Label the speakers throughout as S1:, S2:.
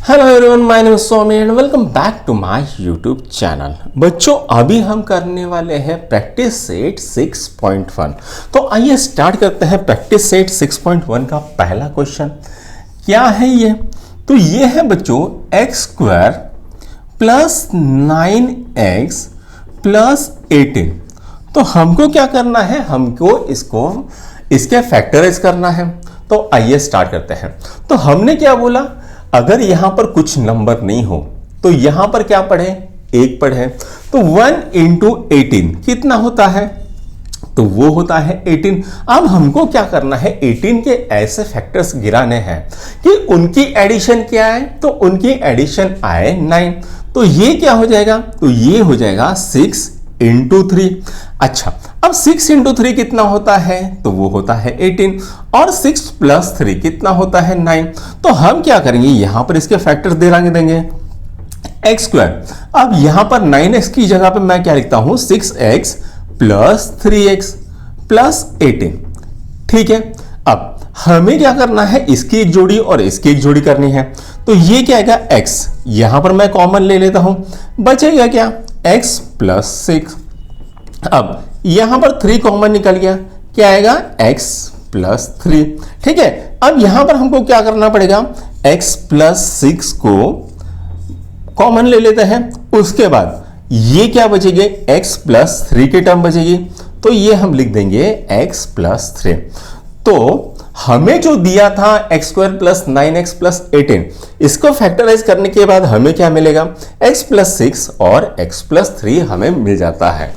S1: Hello everyone, my name is Saumya and welcome back to my YouTube channel. बच्चों, अभी हम करने वाले हैं प्रैक्टिस सेट 6.1। तो आइए स्टार्ट करते हैं प्रैक्टिस सेट 6.1 का पहला क्वेश्चन। क्या है ये? तो ये है बच्चों x square plus 9x plus 18। तो हमको क्या करना है? हमको इसके फैक्टराइज करना है। तो आइए स्टार्ट करते हैं। तो हमने क्या बोला, अगर यहां पर कुछ नंबर नहीं हो तो यहां पर क्या पढ़े? 1 पढ़े। तो 1 इंटू 18 कितना होता है? तो वो होता है 18। अब हमको क्या करना है? 18 के ऐसे फैक्टर्स गिराने हैं कि उनकी एडिशन क्या है? तो उनकी एडिशन आए 9। तो ये क्या हो जाएगा? तो ये हो जाएगा 6 इंटू 3। अच्छा, अब 6 इंटू 3 कितना होता है? तो वो होता है 18। और 6 प्लस 3 कितना होता है? 9। तो हम क्या करेंगे? यहां पर इसके फैक्टर्स देंगे एक्स स्क्वायर। अब यहां पर 9x की जगह पे मैं क्या लिखता हूं? 6x plus 3x plus 18। ठीक है, अब हमें क्या करना है? इसकी एक जोड़ी और इसकी एक जोड़ी करनी है। तो ये क्या आएगा? x। यहां पर मैं कॉमन ले लेता हूं, बचेगा क्या? x plus 6। अब यहां पर 3 कॉमन निकल गया, क्या आएगा? x plus 3। ठीक है, अब यहां पर हमको क्या करना पड़ेगा? x प्लस 6 को कॉमन ले लेते हैं। उसके बाद ये क्या बचेगी? x प्लस 3 की टर्म बचेगी। तो ये हम लिख देंगे x प्लस 3। तो हमें जो दिया था x square plus 9x plus 18, इसको फैक्टराइज करने के बाद हमें क्या मिलेगा? x प्लस 6 और x प्लस 3 हमें मिल जाता है।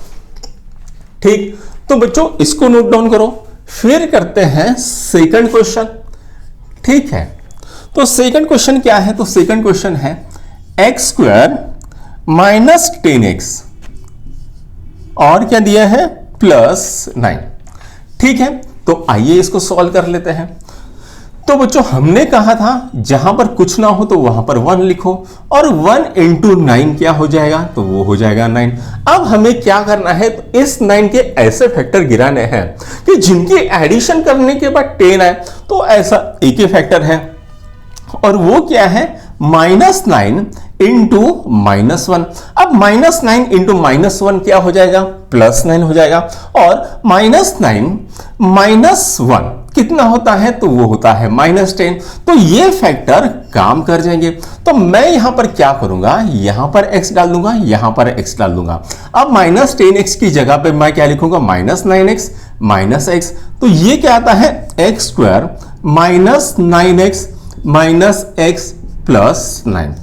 S1: ठीक, तो बच्चों इसको नोट डाउन करो। फिर करते हैं सेकंड क्वेश्चन। ठीक है, तो सेकंड क्वेश्चन क्या है? तो सेकंड क्वेश्चन है एक्स स्क्वायर माइनस 10x और क्या दिया है? प्लस 9। ठीक है, तो आइए इसको सॉल्व कर लेते हैं। तो बच्चों हमने कहा था जहां पर कुछ ना हो तो वहां पर 1 लिखो, और 1 इंटू 9 क्या हो जाएगा? तो वो हो जाएगा 9। अब हमें क्या करना है? तो इस 9 के ऐसे फैक्टर गिराने हैं कि जिनकी एडिशन करने के बाद 10 आए। तो ऐसा एक ही फैक्टर है, और वो क्या है? -9 इंटू -1। अब -9 इंटू -1 क्या हो जाएगा? +9 हो जाएगा। और -9 -1 कितना होता है? तो वो होता है -10। तो ये फैक्टर काम कर जाएंगे। तो मैं यहां पर क्या करूंगा? यहां पर x डाल दूंगा, यहां पर x डाल दूंगा। अब -10x की जगह पे मैं क्या लिखूंगा? -9x minus x। तो ये क्या आता है? x square minus 9x minus x plus 9।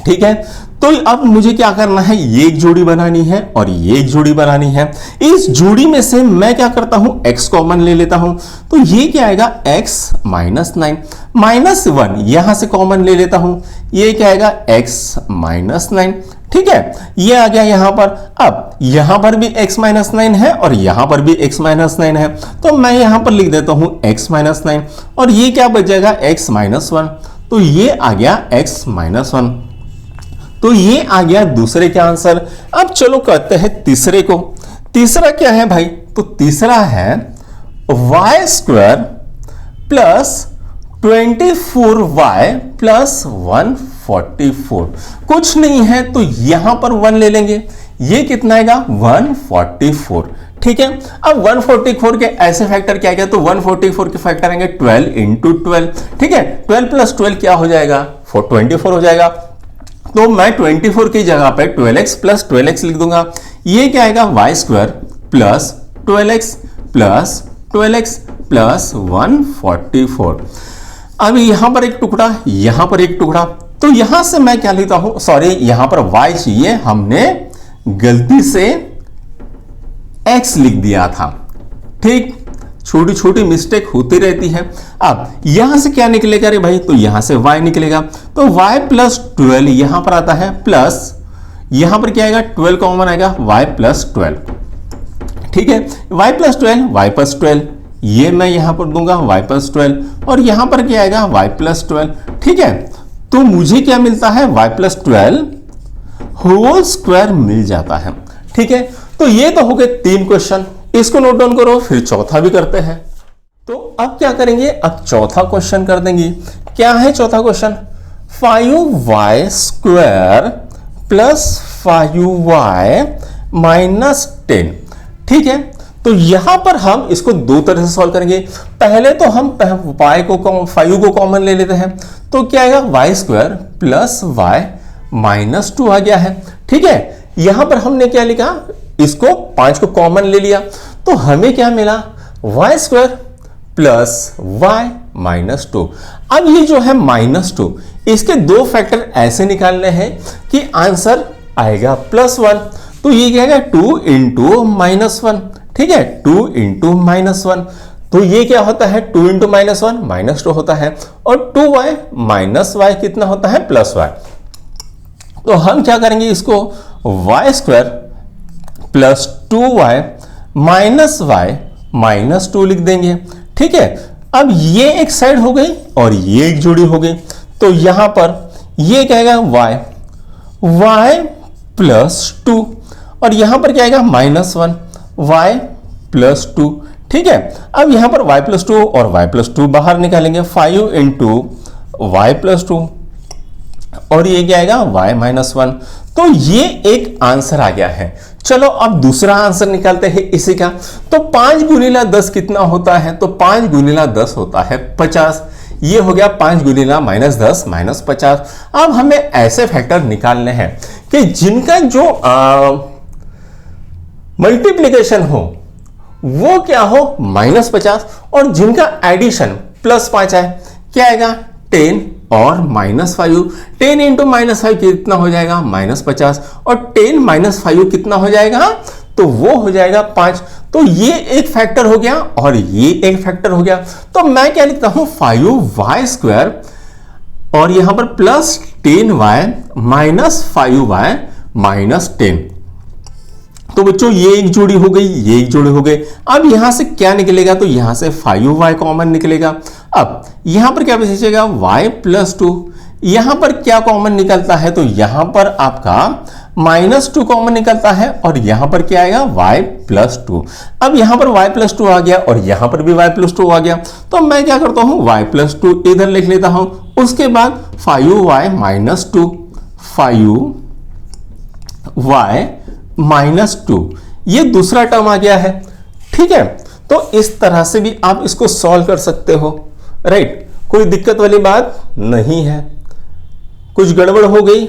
S1: ठीक है, तो अब मुझे क्या करना है? ये एक जोड़ी बनानी है और ये एक जोड़ी बनानी है। इस जोड़ी में से मैं क्या करता हूं? x कॉमन ले लेता हूं। तो ये क्या आएगा? x माइनस 9 माइनस 1 यहां से कॉमन ले लेता हूं। ये क्या आएगा? x minus 9। ठीक है, ये आ गया यहां पर। अब यहां पर भी x माइनस 9 है और यहां पर भी x माइनस 9 है। तो मैं यहां पर लिख देता हूं x माइनस 9, और ये क्या बच जाएगा? x minus 1। तो ये आ गया x माइनस 1। तो ये आ गया दूसरे का आंसर। अब चलो करते हैं तीसरे को। तीसरा क्या है भाई? तो तीसरा है y square plus 24y plus 144। कुछ नहीं है तो यहां पर 1 ले लेंगे। ये कितना आएगा? 144। ठीक है, अब 144 के ऐसे फैक्टर क्या आएगा? तो 144 के फैक्टर आएंगे 12 इंटू 12। ठीक है, 12 प्लस 12 क्या हो जाएगा? 24 हो जाएगा। तो मैं 24 की जगह पे 12x प्लस 12x लिख दूंगा। ये क्या आएगा? y square plus 12x plus 12x plus 144। अब यहां पर एक टुकड़ा, यहां पर एक टुकड़ा। तो यहां से मैं क्या लिखता हूं? सॉरी, यहां पर y चाहिए, हमने गलती से x लिख दिया था। ठीक, छोटी छोटी मिस्टेक होती रहती है। अब यहां से क्या निकलेगा रे भाई? तो यहां से y निकलेगा। तो y प्लस 12 यहां पर आता है, प्लस यहां पर क्या आएगा? 12 कॉमन आएगा, y प्लस 12। ठीक है, y प्लस 12 y प्लस 12, ये मैं यहां पर दूंगा y प्लस 12, और यहां पर क्या आएगा? y plus 12। ठीक है, तो मुझे क्या मिलता है? y प्लस 12 होल स्क्वायर मिल जाता है। ठीक है, तो ये तो हो गए 3 क्वेश्चन। इसको नोट डाउन करो, फिर चौथा भी करते हैं। तो अब क्या करेंगे? अब चौथा क्वेश्चन कर देंगे। क्या है चौथा question? 5y square plus 5y minus 10। ठीक है, तो यहां पर हम इसको दो तरह से सॉल्व करेंगे। पहले तो हम y को 5 को कॉमन ले लेते हैं, तो क्या आएगा y square plus y minus 2 आ गया है। ठीक है, यहां पर हमने क्या लिखा, इसको 5 को कॉमन ले लिया, तो हमें क्या मिला, y square plus y minus 2। अब ये जो है माइनस 2, इसके दो फैक्टर ऐसे निकालने हैं कि आंसर आएगा +1। तो ये क्या आएगा 2 इंटू माइनस 1। ठीक है, 2 इंटू माइनस 1, तो ये क्या होता है 2 इंटू माइनस 1 माइनस 2 होता है, और 2y माइनस y कितना होता है +y। तो हम क्या करेंगे, इसको y square plus 2y minus y minus 2 लिख देंगे। ठीक है, अब ये एक साइड हो गई और ये एक जोड़ी हो गई, तो यहां पर ये क्या आएगा y प्लस 2, और यहां पर क्या आएगा -1 y प्लस 2। ठीक है, अब यहां पर y प्लस 2 और y प्लस 2 बाहर निकालेंगे, 5 इंटू y प्लस 2, और ये क्या आएगा y माइनस 1। तो ये एक आंसर आ गया है। चलो अब दूसरा आंसर निकालते हैं इसी का। तो 5 गुणिला 10 कितना होता है, तो 5 गुणिला 10 होता है 50। ये हो गया 5 गुणिला माइनस 10 माइनस 50। अब हमें ऐसे फैक्टर निकालने हैं कि जिनका जो मल्टीप्लीकेशन हो वो क्या हो -50, और जिनका एडिशन +5 है, क्या आएगा 10 और -5। 10 इंटू -5 कितना हो जाएगा -50, और 10 -5 कितना हो जाएगा, तो वो हो जाएगा 5। तो ये एक फैक्टर हो गया और ये एक फैक्टर हो गया। तो मैं क्या लिखता हूं 5y स्क्वायर और यहां पर plus 10y minus 5y minus 10। तो बच्चों ये एक जोड़ी हो गई, ये एक जोड़ी हो गई। अब यहां से क्या निकलेगा, तो यहां से 5y कॉमन निकलेगा। अब यहां पर क्या बचेगा y प्लस 2। यहां पर क्या कॉमन निकलता है, तो यहां पर आपका -2 कॉमन निकलता है, और यहां पर क्या आएगा y प्लस 2। अब यहां पर y प्लस 2 आ गया और यहां पर भी y प्लस 2 आ गया, तो मैं क्या करता हूं y प्लस 2 इधर लिख लेता हूं। उसके बाद 5y माइनस 2, 5y माइनस 2, ये दूसरा टर्म आ गया है। ठीक है, तो इस तरह से भी आप इसको सॉल्व कर सकते हो, राइट। कोई दिक्कत वाली बात नहीं है। कुछ गड़बड़ हो गई,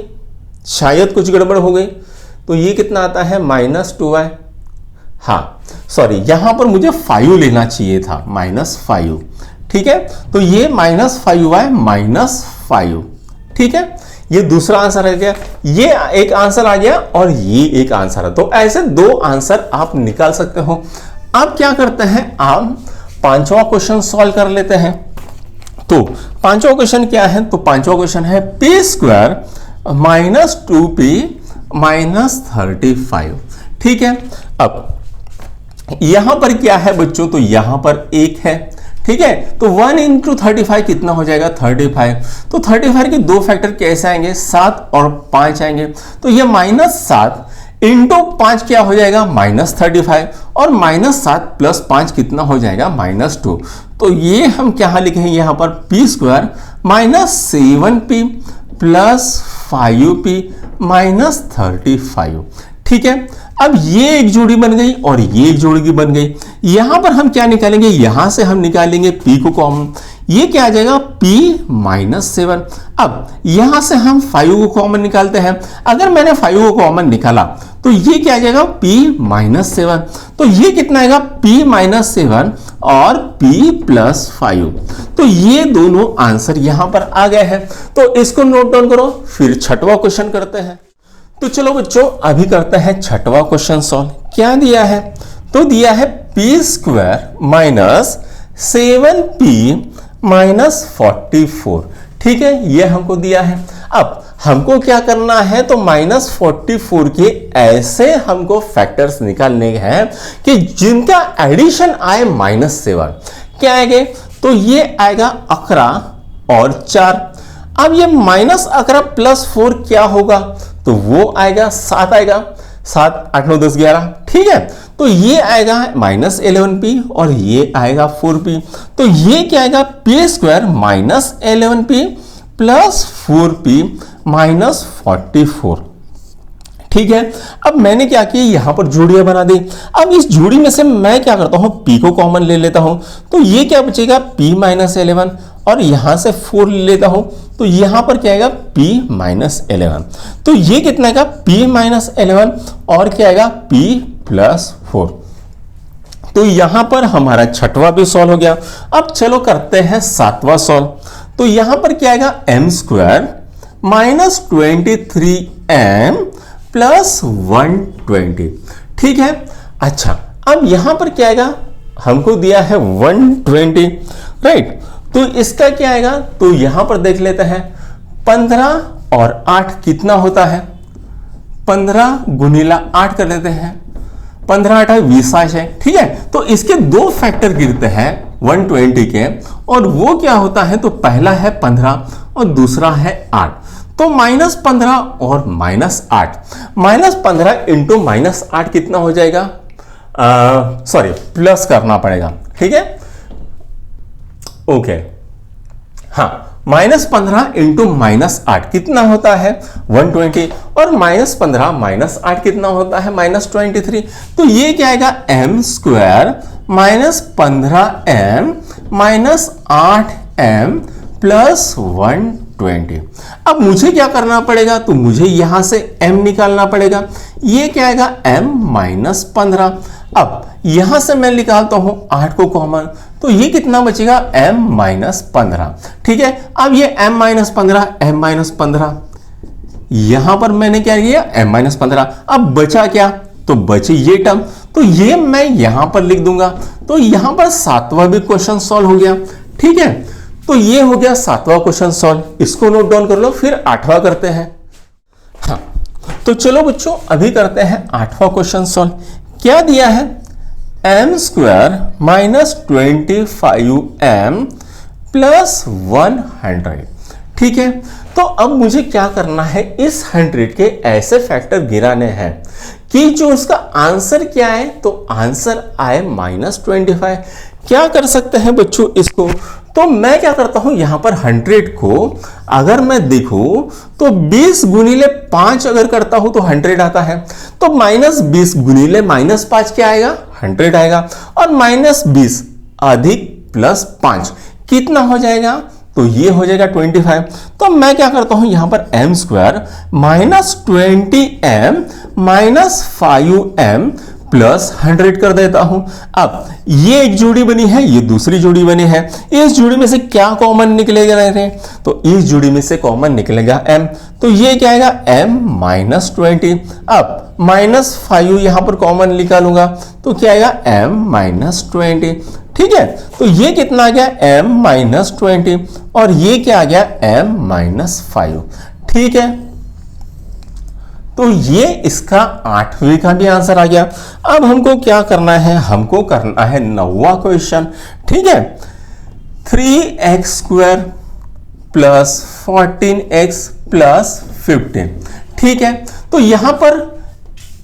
S1: शायद कुछ गड़बड़ हो गई, तो ये कितना आता है -2y। हाँ सॉरी, यहां पर मुझे 5 लेना चाहिए था, -5। ठीक है, तो ये -5y माइनस 5। ठीक है, ये दूसरा आंसर आ गया, ये एक आंसर आ गया और ये एक आंसर है। तो ऐसे दो आंसर आप निकाल सकते हो। अब क्या करते हैं, आप पांचवा क्वेश्चन सॉल्व कर लेते हैं। तो पांचवा क्वेश्चन क्या है, तो पांचवा क्वेश्चन है p square minus 2p minus 35। ठीक है, अब यहां पर क्या है बच्चों, तो यहां पर 1 है। ठीक है, तो 1 इंटू 35 कितना हो जाएगा 35। तो 35 के दो फैक्टर कैसे आएंगे, 7 और 5 आएंगे। तो ये -7 इंटू 5 क्या हो जाएगा -35, और -7 प्लस 5 कितना हो जाएगा -2। तो ये हम क्या लिखेंगे यहां पर p square minus 7p plus 5p minus 35। ठीक है, अब ये एक जोड़ी बन गई और ये एक जोड़ी की बन गई। यहां पर हम क्या निकालेंगे, यहां से हम निकालेंगे p को कॉमन। ये क्या आ जाएगा p -7। अब यहां से हम 5 को कॉमन निकालते हैं। अगर मैंने 5 को कॉमन निकाला तो ये क्या आ जाएगा p -7। तो ये कितना आएगा p -7 और p + 5। तो ये दोनों आंसर यहां पर आ गए हैं। तो इसको नोट डाउन करो, फिर छठवां क्वेश्चन करते हैं। तो चलो बच्चों अभी करते हैं छठवां क्वेश्चन सॉल्व। क्या दिया है, तो दिया है p square minus 7p minus 44। ठीक है, ये हमको दिया है। अब हमको क्या करना है, तो -44 के ऐसे हमको फैक्टर्स निकालने हैं कि जिनका एडिशन आए -7। क्या आएंगे, तो ये आएगा 11 और 4। अब ये -11 प्लस 4 क्या होगा, तो वो आएगा 7 आएगा, 7 8 9 10 11। ठीक है, तो ये आएगा -11p और ये आएगा 4p। तो ये क्या आएगा p square minus 11p plus 4p minus 44। ठीक है, अब मैंने क्या किया, यहां पर जोड़ियां बना दी। अब इस जोड़ी में से मैं क्या करता हूं, p को कॉमन ले लेता हूं, तो ये क्या बचेगा, p माइनस 11, और यहां से 4 ले लेता हूं, तो यहां पर क्या आएगा, p माइनस 11। तो ये कितना आएगा, p माइनस 11, और क्या आएगा, p प्लस 4। तो यहां पर हमारा छठवां भी सॉल्व हो गया। अब चलो करते हैं सातवां सॉल्व। तो यहां पर क्या आएगा, m square minus 23m plus 120। ठीक है, अच्छा अब यहां पर क्या आएगा, हमको दिया है 120, राइट। तो इसका क्या आएगा, तो यहां पर देख लेते हैं, 15 और 8 कितना होता है, 15 गुणिला 8 कर लेते हैं, 15 8 20 है। ठीक है, तो इसके दो फैक्टर गिरते हैं 120 के, और वो क्या होता है, तो पहला है 15 और दूसरा है 8। तो -15 और -8, -15 इंटू -8 कितना हो जाएगा, सॉरी प्लस करना पड़ेगा। ठीक है, ओके, हाँ, -15 इंटू -8 कितना होता है 120, और -15 -8 कितना होता है -23। तो ये क्या आएगा, m square minus 15m minus 8m plus 120। अब मुझे क्या करना पड़ेगा, तो मुझे यहां से m निकालना पड़ेगा। ये क्या आएगा, m माइनस 15। अब यहां से मैं निकालता हूं 8 को कॉमन, तो ये कितना बचेगा, m माइनस 15। ठीक है, अब ये m माइनस 15, m माइनस 15, यहां पर मैंने क्या किया, m माइनस 15। अब बचा क्या, तो बचे ये टर्म, तो ये मैं यहां पर लिख दूंगा। तो यहां पर सातवां भी क्वेश्चन सॉल्व हो गया। ठीक है, तो ये हो गया सातवां क्वेश्चन सॉल्व, इसको नोट डाउन कर लो, फिर आठवां करते हैं। हाँ, तो चलो बच्चों अभी करते हैं आठवां क्वेश्चन सॉल्व। क्या दिया है, m square minus 25m plus 100। ठीक है, तो अब मुझे क्या करना है, इस 100 के ऐसे फैक्टर गिराने हैं कि जो उसका आंसर क्या है, तो आंसर आए -25। क्या कर सकते हैं बच्चों इसको, तो मैं क्या करता हूं, यहां पर 100 को अगर मैं देखूं तो 20 गुणिले 5 अगर करता हूं तो 100 आता है। तो -20 गुणिले -5 क्या आएगा, 100 आएगा, और -20 अधिक प्लस 5 कितना हो जाएगा, तो ये हो जाएगा 25। तो मैं क्या करता हूं, यहां पर m square minus 20m minus 5m plus 100 कर देता हूं। अब ये एक जोड़ी बनी है, ये दूसरी जोड़ी बनी है, इस जोड़ी में से क्या कॉमन निकलेगा, तो इस जोड़ी में से कॉमन निकलेगा m। तो ये क्या आएगा, m माइनस 20। अब -5 यहां पर कॉमन निकालूंगा, तो क्या आएगा, m माइनस 20। ठीक है, तो ये कितना आ गया, m माइनस 20, और ये क्या आ गया, m माइनस 5। ठीक है, तो ये इसका 8वें का भी आंसर आ गया। अब हमको क्या करना है, हमको करना है 9वां क्वेश्चन। ठीक है, 3x square plus 14x plus 15। ठीक है, तो यहां पर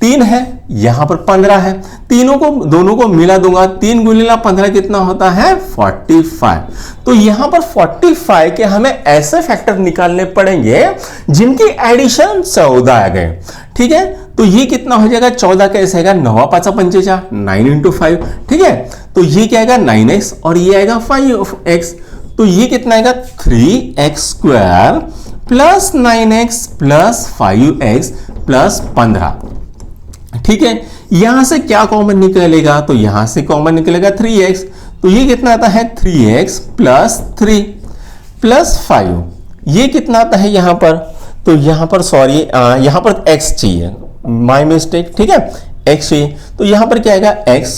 S1: 3 है, यहां पर 15 है, दोनों को मिला दूंगा, 3 गुणिला 15 कितना होता है, 45। तो यहां पर 45 के हमें ऐसे फैक्टर निकालने पड़ेंगे जिनकी एडिशन 14 आ गए। ठीक है, तो ये कितना हो जाएगा, 14 कैसे आएगा, 9 5 55, 9 इंटू 5। ठीक है, तो ये क्या आएगा, 9x, और ये आएगा 5x। तो ये कितना आएगा, 3x square plus 9x plus 5x plus 15। ठीक है, यहां से क्या कॉमन निकलेगा, तो यहां से कॉमन निकलेगा 3x। तो ये कितना आता है, 3x प्लस 3 प्लस 5। ये कितना आता है यहां पर, तो यहां पर सॉरी यहां पर x चाहिए, माय मिस्टेक। ठीक है, x चाहिए, तो यहां पर क्या आएगा, x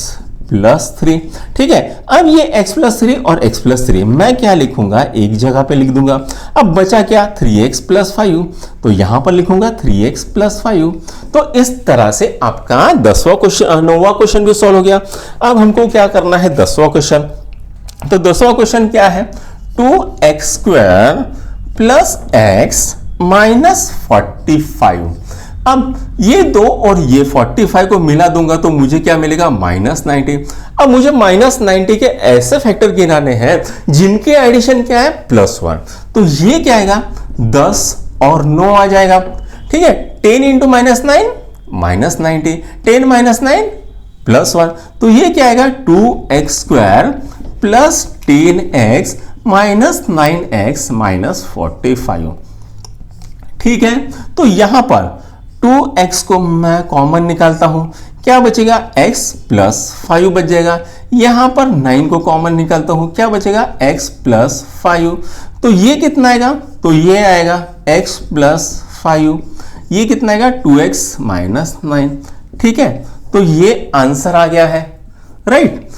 S1: प्लस 3। ठीक है, अब ये x प्लस 3 और x प्लस 3 मैं क्या लिखूंगा, एक जगह पे लिख दूंगा। अब बचा क्या, 3x प्लस 5, तो यहां पर लिखूंगा 3x प्लस 5। तो इस तरह से आपका 10वां क्वेश्चन 9वां क्वेश्चन भी सॉल्व हो गया। अब हमको क्या करना है 10वां क्वेश्चन। तो 10वां क्वेश्चन क्या है, 2x square plus x minus 45। अब ये 2 और ये 45 को मिला दूंगा तो मुझे क्या मिलेगा, -90। अब मुझे -90 के ऐसे फैक्टर गिनाने हैं जिनके एडिशन क्या है, +1। तो ये क्या आएगा, 10 और 9 आ जाएगा। ठीक है, 10 इंटू -9 -90, 10 - 9 +1, तो ये क्या आएगा, 2x² plus 10x minus 9x minus 45। ठीक है, तो यहां पर 2x को मैं कॉमन निकालता हूं, क्या बचेगा, x प्लस 5 बच जाएगा। यहां पर 9 को कॉमन निकालता हूं, क्या बचेगा, x प्लस 5। तो ये कितना आएगा, तो ये आएगा x प्लस 5, ये कितना आएगा, 2x माइनस 9। ठीक है, तो ये आंसर आ गया है, राइट।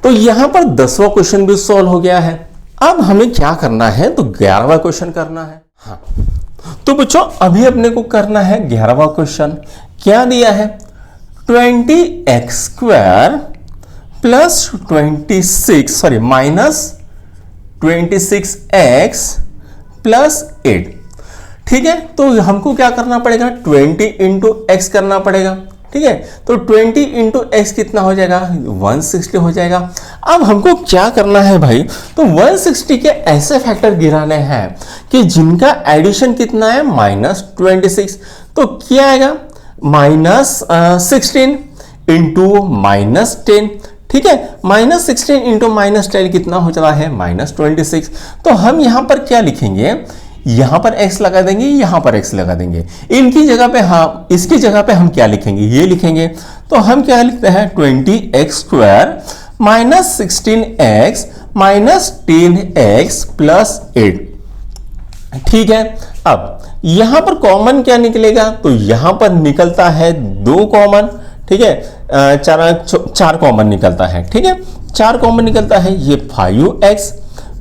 S1: तो यहां पर 10वां क्वेश्चन भी सॉल्व हो गया है। अब हमें क्या करना है, तो 11वां क्वेश्चन करना है। हाँ, तो बच्चों अभी अपने को करना है 11वां क्वेश्चन। क्या दिया है, 20x² plus 26 minus 26x plus 8। ठीक है, तो हमको क्या करना पड़ेगा, 20 इंटू एक्स करना पड़ेगा। ठीक है, तो 20 इंटू एक्स कितना हो जाएगा, 160 हो जाएगा। अब हमको क्या करना है भाई, तो 160 के ऐसे फैक्टर गिराने हैं कि जिनका एडिशन कितना है, -26। तो क्या आएगा, -16 इंटू -10। ठीक है, -16 इंटू -10 कितना हो चला है, -26। तो हम यहां पर क्या लिखेंगे, यहां पर x लगा देंगे, यहां पर x लगा देंगे। इनकी जगह पे हम, इसकी जगह पे हम क्या लिखेंगे, ये लिखेंगे। तो हम क्या लिखते हैं, 20x² minus 16x minus 10x plus 8। ठीक है, अब यहां पर कॉमन क्या निकलेगा, तो यहां पर निकलता है 2 कॉमन। ठीक है, 4 कॉमन निकलता है। ठीक है, 4 कॉमन निकलता है, ये 5x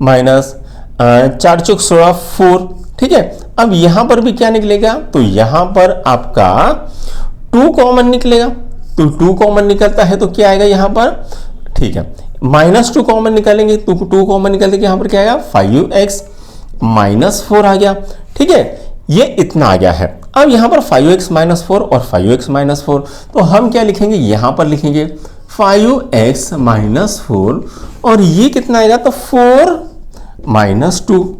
S1: माइनस 4 चौक 16 4। ठीक है, अब यहां पर भी क्या निकलेगा, तो यहां पर आपका 2 कॉमन निकलेगा। तो 2 कॉमन निकलता है तो क्या आएगा यहां पर, ठीक है, -2 कॉमन निकालेंगे तो 2 कॉमन निकलते यहां पर क्या आएगा, 5x माइनस 4 आ गया। ठीक है, ये इतना आ गया है। अब यहां पर 5x माइनस 4 और 5x माइनस 4, तो हम क्या लिखेंगे, यहां पर लिखेंगे 5x माइनस 4 और ये कितना आएगा, तो 4 -2,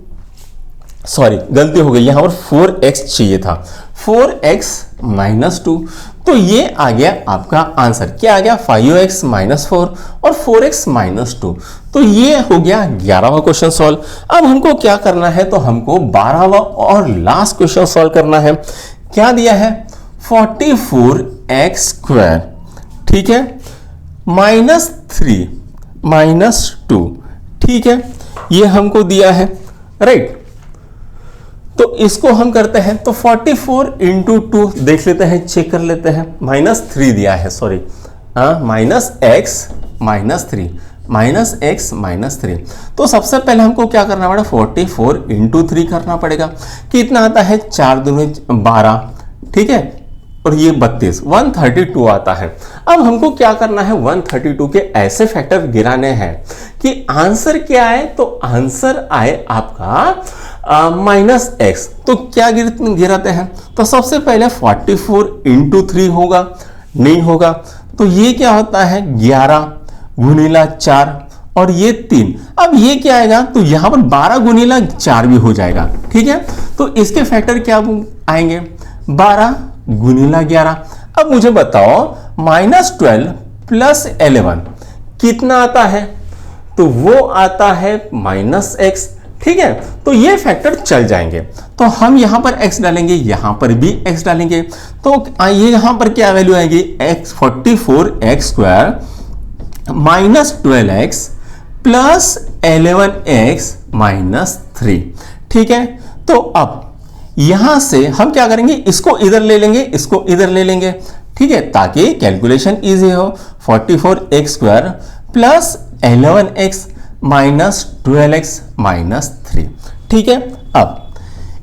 S1: सॉरी गलती हो गई, यहां पर 4x चाहिए था, 4x -2। तो ये आ गया आपका आंसर, क्या आ गया, 5x माइनस 4 और 4x -2। तो ये हो गया 11वां क्वेश्चन सॉल्व। अब हमको क्या करना है, तो हमको 12वां और लास्ट क्वेश्चन सॉल्व करना है। क्या दिया है, 44x², ठीक है, -3 -2। ठीक है, ये हमको दिया है, राइट। तो इसको हम करते हैं, तो 44 इंटू 2 देख लेते हैं, चेक कर लेते हैं। -3 दिया है, सॉरी, -x -3 तो सबसे पहले हमको क्या करना पड़ेगा, 44 इंटू 3 करना पड़ेगा। कितना आता है, 4 दूनी 12। ठीक है, और ये 32, 132 आता है। अब हमको क्या करना है, 132 के ऐसे फैक्टर गिराने हैं कि आंसर क्या आए, तो आंसर आए आपका -x। तो क्या गिराते हैं, तो सबसे पहले 44 इंटू 3 होगा, नहीं होगा, तो ये क्या होता है, 11 गुणिला 4 और ये 3। अब ये क्या आएगा, तो यहां पर 12 गुणिला 4 भी हो जाएगा। ठीक है, तो इसके फैक्टर क्या आएंगे, 12 गुणिला 11। अब मुझे बताओ, -12 प्लस 11 कितना आता है, तो वो आता है -x। ठीक है, तो ये फैक्टर चल जाएंगे। तो हम यहां पर x डालेंगे, यहां पर भी x डालेंगे, तो ये यहां पर क्या वैल्यू आएगी, x 44x² -12x plus 11x -3। ठीक है, तो अब यहां से हम क्या करेंगे, इसको इधर ले लेंगे, इसको इधर ले लेंगे। ठीक है, ताकि कैलकुलेशन इजी हो। 44x² plus 11x minus 12x -3। ठीक है, अब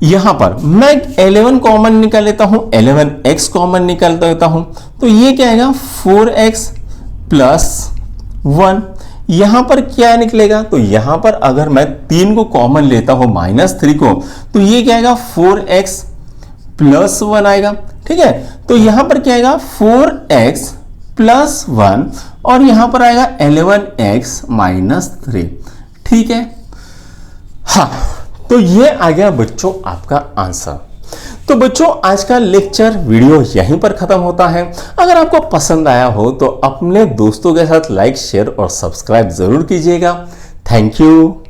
S1: यहां पर मैं 11 कॉमन निकाल लेता हूं, 11x कॉमन निकाल लेता हूं, तो ये क्या आएगा, 4x प्लस 1। यहां पर क्या निकलेगा, तो यहां पर अगर मैं 3 को कॉमन लेता हूं, -3 को, तो ये क्या आएगा, 4x प्लस 1 आएगा। ठीक है, तो यहां पर क्या आएगा 4x प्लस 1 और यहां पर आएगा 11x माइनस 3। ठीक है, हाँ, तो ये आ गया बच्चों आपका आंसर। तो बच्चों आज का लेक्चर वीडियो यहीं पर खत्म होता है। अगर आपको पसंद आया हो तो अपने दोस्तों के साथ लाइक शेयर और सब्सक्राइब जरूर कीजिएगा। Thank you.